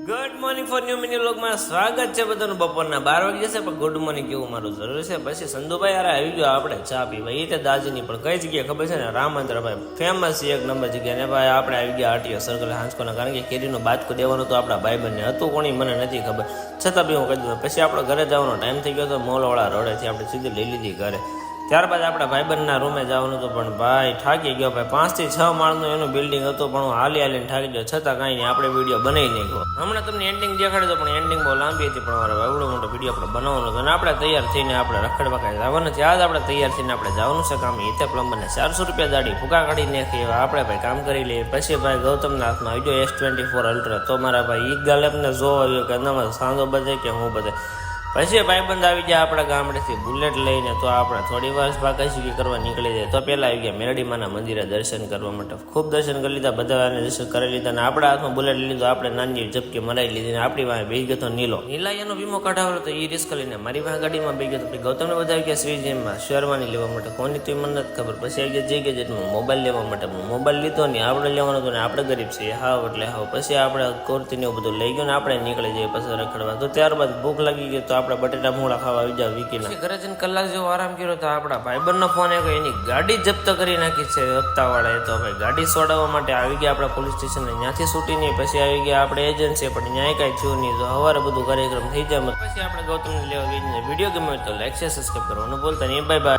Good morning for new mini વ્લોગમાં સ્વાગત છે બધાનું. બપોરના 12 વાગી જશે પણ ગુડ મોર્નિંગ કેવું મારું જરૂર છે. પછી સંધુભાઈ યાર આવી ગયો આપણે ચા પીવા. એ તે દાજીની પણ કઈ જગ્યાએ ખબર છે ને, રામચંદ્રભાઈ ફેમસ એક નંબર જગ્યા ને ભાઈ. આપણે આવી ગયા આટીઓ સર્કલ હાંસકોના, કારણ કે કેરીનું બાજકો દેવાનું તો આપણા ભાઈબંધને હતું, કોણી મને નથી ખબર, છતાં બી હું કહી દઉં. પછી આપણે ઘરે જવાનો ટાઈમ થઈ ગયો તો મોલવાળા રોડેથી આપણે સીધી લઈ લીધી ઘરે. ત્યારબાદ આપણા ભાઈબંધના રૂમે જવાનું હતું, પણ ભાઈ થાકી ગયો ભાઈ. 5 થી 6 માળનું એનું બિલ્ડિંગ હતું, પણ હું હાલીને થાકી ગયો. છતાં કાંઈ નહીં, આપણે વિડીયો બનાવી નાખ્યો. હમણાં તમને એન્ડિંગ દેખાડી દો, પણ એન્ડિંગ બહુ લાંબી હતી. પણ મારે એવડો મોટો વિડીયો આપણે બનાવવાનો હતો અને આપણે તૈયાર થઈને આપણે રખડવા કાંઈ જવાનું નથી. આજ આપણે તૈયાર થઈને આપણે જવાનું છે કામ. ઈતે પ્લમ્બરને 400 રૂપિયા દાડી ભૂકા કાઢી નાખી. આપણે ભાઈ કામ કરી લઈએ. પછી ભાઈ ગૌતમના હાથમાં આવી ગયો S24 અલ્ટ્રા. તો મારા ભાઈ ઈ ગાલેપને જોવા આવ્યો કે એનામાં સાંધો બધે કે હું બધે. પછી ભાઈબંધ આવી ગયા આપણા ગામડેથી બુલેટ લઈને. તો આપણે થોડી વાર ભાગાશીકી કરવા નીકળી જાય. તો પહેલાં આવી ગયા મેરડીમાના મંદિરે દર્શન કરવા માટે. ખૂબ દર્શન કરી લીધા, બધા દર્શન કરી લીધા. અને આપણા હાથમાં બુલેટ લઈ લીધો. આપણે નાની ઝપકી મરાઈ લીધી ને આપણી પાસે બેસી ગયો તો નીલા એનો વીમો કઢાવેલો તો એ રિસ્ક લઈને મારી પાસે ગાડીમાં બેસી ગયો. પછી ગૌતમને બધા આવી ગયા સ્વીજીમાં શેરવાની લેવા માટે. કોની તો મને નથી ખબર. પછી આવી ગયા જઈ ગયા જેટમાં મોબાઈલ લેવા માટે. મોબાઈલ લીધો નહીં, આપણે લેવાનો હતો ને આપણે ગરીબ છીએ હાવ એટલે હાવ. પછી આપણે કુર્તીને એવું બધું લઈ ગયો ને આપણે નીકળી જઈએ પછી રખડવા. તો ત્યારબાદ ભૂખ લાગી ગઈ તો આપણે બટેટા મૂળા ખાવા આવી જાવ વીકીના. ઘરે જઈને કલાક જેવો આરામ કર્યો તો આપણા ભાઈબંધનો ફોન આવ્યો, એની ગાડી જપ્ત કરી નાખી છે હપ્તાવાળાએ. તો ભાઈ ગાડી સોડાવવા માટે આવી ગયા આપણા પોલીસ સ્ટેશને. ત્યાંથી છૂટી નહીં. પછી આવી ગયા આપણે એજન્સી, પણ ન્યાય કાંઈ થયું નહીં. તો સવારે બધું કાર્યક્રમ થઈ જાય. પછી આપણે ગૌતમને લેવા ગઈ. વિડીયો ગમે તો લાઈક શેર સબસ્ક્રાઈબ કરવાનું બોલતા નહીં. Bye bye.